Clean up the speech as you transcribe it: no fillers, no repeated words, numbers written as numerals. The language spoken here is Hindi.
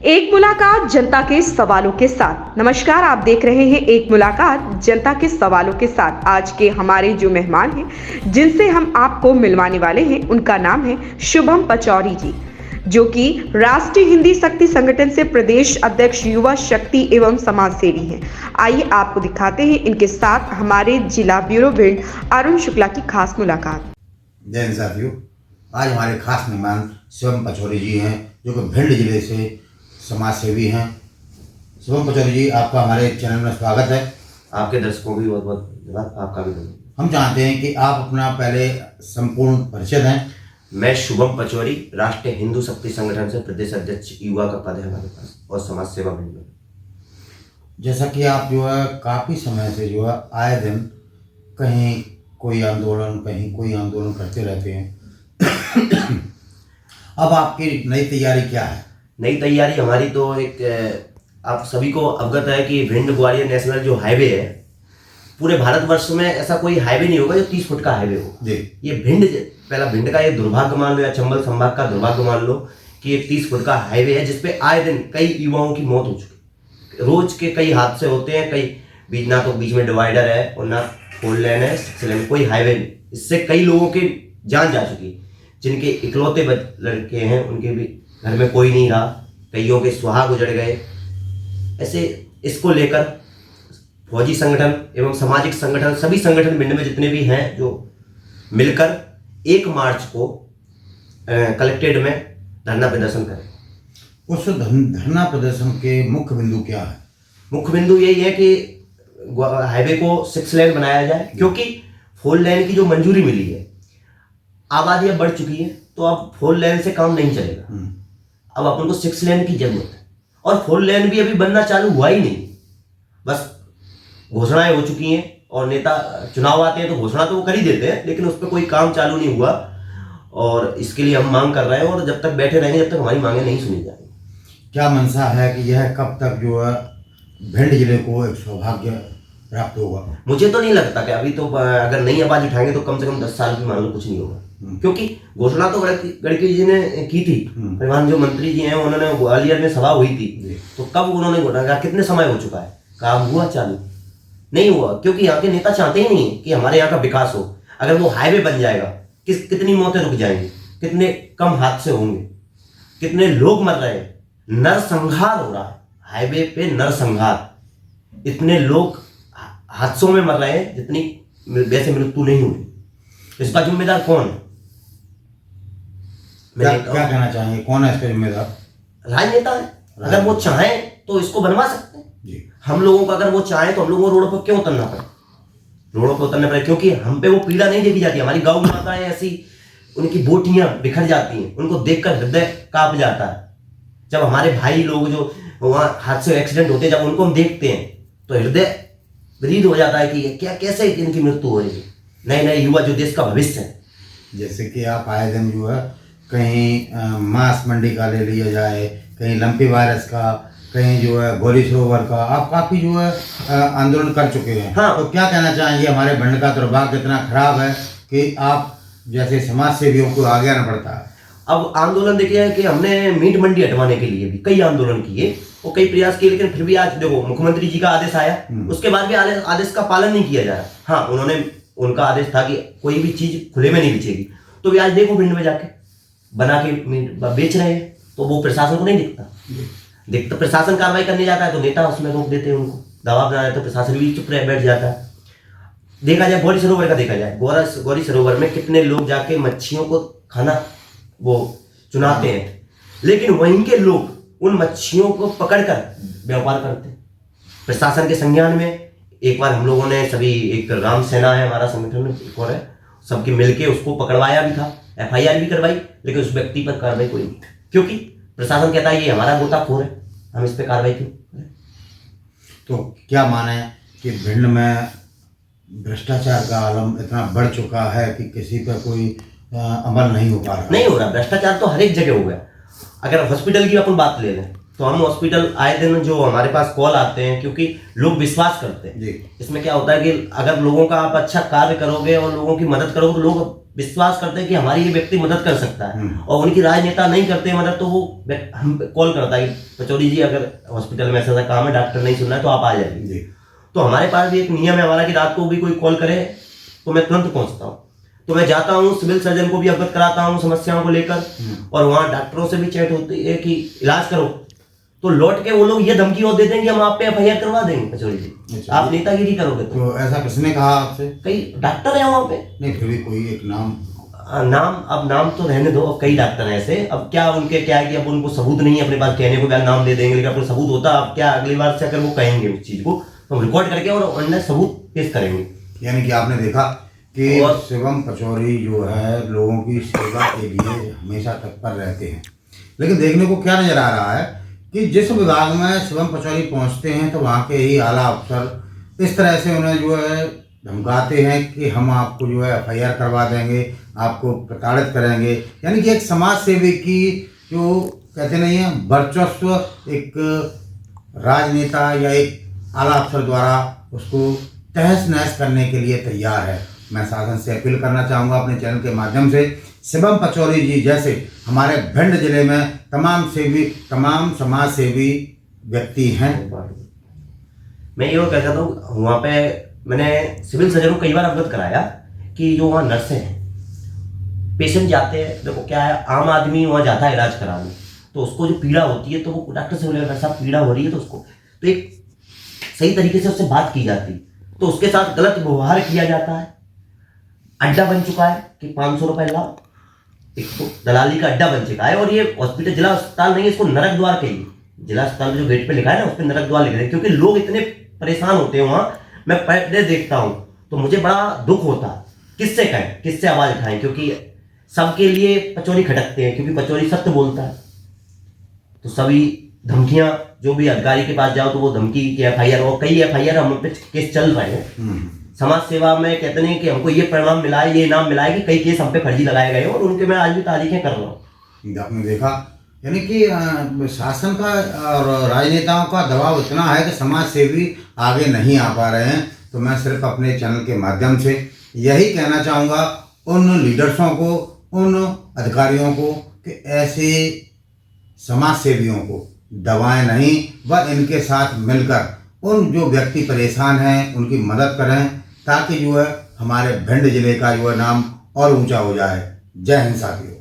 एक मुलाकात जनता के सवालों के साथ। नमस्कार, आप देख रहे हैं एक मुलाकात जनता के सवालों के साथ। आज के हमारे जो मेहमान हैं जिनसे हम आपको मिलवाने वाले हैं, उनका नाम है शुभम पचौरी जी, जो कि राष्ट्रीय हिंदी शक्ति संगठन से प्रदेश अध्यक्ष युवा शक्ति एवं समाज सेवी हैं। आइए आपको दिखाते हैं इनके साथ हमारे जिला ब्यूरो भिंड अरुण शुक्ला की खास मुलाकात। जय हिंद साथियों, आज हमारे खास मेहमान शुभम पचौरी जी हैं, जो कि भिंड जिले से समाज सेवी हैं। शुभम पचौरी जी, आपका हमारे चैनल में स्वागत है। आपके दर्शकों भी बहुत बहुत धन्यवाद, आपका भी धन्यवाद। हम चाहते हैं कि आप अपना पहले संपूर्ण परिचय दें। मैं शुभम पचौरी, राष्ट्रीय हिंदू शक्ति संगठन से प्रदेश अध्यक्ष युवा का पद है हमारे पास, और समाज सेवा भिंड में। जैसा कि आप जो है काफ़ी समय से जो है आए दिन कहीं कोई आंदोलन कहीं कोई आंदोलन करते रहते हैं। अब आपकी नई तैयारी क्या है? नई तैयारी हमारी तो एक, आप सभी को अवगत है कि भिंड ग्वालियर नेशनल जो हाईवे है, पूरे भारतवर्ष में ऐसा कोई हाईवे नहीं होगा जो 30 फुट का हाईवे हो। ये भिंड, पहला भिंड का एक दुर्भाग्य मान लो, या चंबल संभाग का दुर्भाग्य मान लो कि एक 30 फुट का हाईवे है जिसपे आए दिन कई युवाओं की मौत हो चुकी है। रोज के कई हादसे होते हैं, कई ना तो बीच में डिवाइडर है और ना 4 लेन है, 6 लेन, कोई हाईवे नहीं। इससे कई लोगों की जान जा चुकी, जिनके इकलौते लड़के हैं उनके भी घर में कोई नहीं रहा, कईयों के सुहाग उजड़ गए। ऐसे इसको लेकर फौजी संगठन एवं सामाजिक संगठन, सभी संगठन भिंड में जितने भी हैं, जो मिलकर 1 मार्च को कलेक्ट्रेट में धरना प्रदर्शन करें। उस धरना प्रदर्शन के मुख्य बिंदु क्या है? मुख्य बिंदु यही है कि हाईवे को 6 लेन बनाया जाए, क्योंकि 4 लेन की जो मंजूरी मिली है, आबादी अब बढ़ चुकी है, तो अब 4 लेन से काम नहीं चलेगा। अब अपन को 6 लेन की जरूरत है, और 4 लेन भी अभी बनना चालू हुआ ही नहीं। बस घोषणाएं हो चुकी हैं, और नेता चुनाव आते हैं तो घोषणा तो वो कर ही देते हैं, लेकिन उस पर कोई काम चालू नहीं हुआ। और इसके लिए हम मांग कर रहे हैं, और जब तक बैठे रहेंगे जब तक हमारी मांगे नहीं सुनी जाएंगी। क्या मंशा है कि यह कब तक जो है भिंड जिले को एक सौभाग्य प्राप्त होगा? मुझे तो नहीं लगता कि अभी तो, अगर नई आवाज उठाएंगे तो कम से कम 10 साल की मान लो कुछ नहीं होगा, क्योंकि घोषणा तो गडकरी जी ने की थी। परिवहन जो मंत्री जी हैं, उन्होंने ग्वालियर में सभा हुई थी, तो कब उन्होंने घोषणा, कितने समय हो चुका है, काम हुआ चालू नहीं हुआ, क्योंकि यहाँ के नेता चाहते ही नहीं कि हमारे यहाँ का विकास हो। अगर वो हाईवे बन जाएगा, कितनी मौतें रुक जाएंगी, कितने कम हादसे होंगे, कितने लोग मर रहे हैं, नरसंहार हो रहा है हाईवे पे, नरसंहार। इतने लोग हादसों में मर रहे हैं जितनी वैसे मृत्यु नहीं हुई। इसका जिम्मेदार कौन है? क्या कहना चाहेंगे, कौन है इसका जिम्मेदार? राजनेता है। अगर वो चाहें तो इसको बनवा सकते हैं जी। हम लोगों को, अगर वो चाहें तो हम लोगों को रोड पर क्यों उतरना पड़े? रोडों पर उतरना पड़े क्योंकि हम पे वो पीड़ा नहीं देखी जाती। हमारी गौ माताएं ऐसी, उनकी बोटियां बिखर जाती हैं, उनको देखकर हृदय कांप जाता है। जब हमारे भाई लोग जो वहां हादसे एक्सीडेंट होते हैं, जब उनको हम देखते हैं तो हृदय विदीत हो जाता है कि क्या, कैसे इनकी मृत्यु हो रही है। नए नए युवा जो देश का भविष्य है। जैसे कि आप आए दिन जो है कहीं मांस मंडी का ले लिया जाए, कहीं लंपी वायरस का, कहीं जो है गोली सरोवर का, आप काफ़ी जो है आंदोलन कर चुके हैं। हाँ। तो क्या कहना चाहेंगे, हमारे भिंड का दुर्भाग्य इतना खराब है कि आप जैसे समाज सेवियों को आगे आना पड़ता है। अब आंदोलन देखिए कि हमने मीट मंडी हटवाने के लिए भी कई आंदोलन किए और कई प्रयास किए, लेकिन फिर भी आज देखो मुख्यमंत्री जी का आदेश आया, उसके बाद भी आदेश का पालन नहीं किया जा रहा। हाँ, उनका आदेश था कि कोई भी चीज खुले में नहीं बेचेगी, तो भी आज देखो भिंड में जाके बना के मीट बेच रहे हैं, तो वो प्रशासन को नहीं दिखता। प्रशासन कार्रवाई करने जाता है तो नेता उसमें रोक देते हैं, उनको दबाव बना देते, तो प्रशासन भी चुप बैठ जाता है। देखा जाए गौरी सरोवर का, देखा जाए गौरी सरोवर में कितने लोग जाके मच्छियों को खाना वो चुनाते हैं, लेकिन वहीं के लोग उन मच्छियों को पकड़कर व्यापार करते हैं। प्रशासन के संज्ञान में एक बार हम लोगों ने सभी, एक राम सेना है हमारा संगठन, एक और है, सबके मिलके उसको पकड़वाया भी था, FIR भी करवाई, लेकिन उस व्यक्ति पर कार्रवाई कोई नहीं, क्योंकि प्रशासन कहता है ये हमारा गोताखोर है, हम इस पर कार्रवाई क्यों करें? तो क्या माने कि भिंड में भ्रष्टाचार का आलम इतना बढ़ चुका है कि किसी पर कोई अमल नहीं हो पा रहा? नहीं हो रहा। भ्रष्टाचार तो हर एक जगह हो गया। अगर हॉस्पिटल की अपन बात ले लें तो हम हॉस्पिटल आए दिन जो हमारे पास कॉल आते हैं, क्योंकि लोग विश्वास करते हैं। इसमें क्या होता है कि अगर लोगों का आप अच्छा कार्य करोगे और लोगों की मदद करोगे तो लोग विश्वास करते हैं कि हमारी ये व्यक्ति मदद कर सकता है, और उनकी राजनेता नहीं करते मदद, तो वो हम कॉल करता है कि पचौरी जी अगर हॉस्पिटल में ऐसा काम है, डॉक्टर नहीं सुन रहा है तो आप आ जाइए। तो हमारे पास भी एक नियम है हमारा कि रात को भी कोई कॉल करे तो मैं तुरंत पहुंचता हूँ। तो मैं जाता हूँ, सिविल सर्जन को भी अवगत कराता हूँ समस्याओं को लेकर, और वहाँ डॉक्टरों से भी चैट होती है कि इलाज करो, तो लौट के वो लोग ये धमकी और देते हैं कि हम आप पे एफआईआर करवा देंगे पचौरी जी, आप नेतागिरी करोगे। तो ऐसा किसने कहा आपसे? कई डॉक्टर है वहाँ पे। नहीं, फिर भी कोई एक अब नाम तो रहने दो, अब कई डॉक्टर हैं ऐसे। अब क्या उनके क्या है कि अब उनको सबूत नहीं है अपने पास कहने को, क्या नाम दे देंगे, लेकिन अपने सबूत होता, अब क्या अगली बार से अगर वो कहेंगे उस चीज को तो हम रिकॉर्ड करके और उन्हें सबूत पेश करेंगे। यानी कि आपने देखा कि शिवम पचौरी जो है लोगों की सेवा के लिए हमेशा तत्पर रहते हैं, लेकिन देखने को क्या नजर आ रहा है कि जिस विभाग में शिवम पचौरी पहुंचते हैं तो वहाँ के ही आला अफसर इस तरह से उन्हें जो है धमकाते हैं कि हम आपको जो है एफआईआर करवा देंगे, आपको प्रताड़ित करेंगे। यानी कि एक समाज सेवी की जो कहते नहीं है वर्चस्व एक राजनेता या एक आला अफसर द्वारा उसको तहस नहस करने के लिए तैयार है। मैं शासन से अपील करना चाहूँगा अपने चैनल के माध्यम से, शिवम पचौरी जी जैसे हमारे भिंड जिले में तमाम समाज सेवी व्यक्ति हैं। मैं ये कहता हूँ, वहाँ पे मैंने सिविल सर्जन को कई बार अवगत कराया कि जो वहाँ नर्सें हैं, पेशेंट जाते हैं, देखो क्या है, आम आदमी वहाँ जाता है इलाज कराने, तो उसको जो पीड़ा होती है तो वो डॉक्टर से बोलेगा डॉक्टर साहब पीड़ा हो रही है, तो उसको तो एक सही तरीके से उससे बात की जाती, तो उसके साथ गलत व्यवहार किया जाता है। अड्डा बन चुका है कि 500 रुपए लाओ, एक तो दलाली का अड्डा बन चुका है। और ये हॉस्पिटल जिला अस्पताल नहीं है, इसको नरक द्वार कहिए। जिला अस्पताल में जो गेट पे लिखा है ना, उस पर नरक द्वार लिख रहे हैं, क्योंकि लोग इतने परेशान होते हैं वहाँ। मैं पर डे देखता हूँ तो मुझे बड़ा दुख होता है, किससे कहें, किससे आवाज उठाएं, क्योंकि सबके लिए पचौरी खटकते हैं, क्योंकि पचौरी सत्य बोलता है। तो सभी धमकियां, जो भी अधिकारी के पास जाओ तो वो धमकी की एफआईआर, और कई एफआईआर हम पे केस चल रहे हैं। समाज सेवा में कहते नहीं कि हमको ये परिणाम मिला है, ये इनाम मिला है, कि कई केस हम पे फर्जी लगाए गए और उनके मैं आज भी तारीखें कर रहा हूँ। आपने देखा यानी कि शासन का और राजनेताओं का दबाव इतना है कि समाज सेवी आगे नहीं आ पा रहे हैं। तो मैं सिर्फ अपने चैनल के माध्यम से यही कहना चाहूँगा उन लीडर्सों को, उन अधिकारियों को कि ऐसे समाज सेवियों को दबाएं नहीं, व इनके साथ मिलकर उन जो व्यक्ति परेशान हैं उनकी मदद करें, ताकि जो है हमारे भिंड जिले का जो है नाम और ऊंचा हो जाए। जय हिंद साथियों।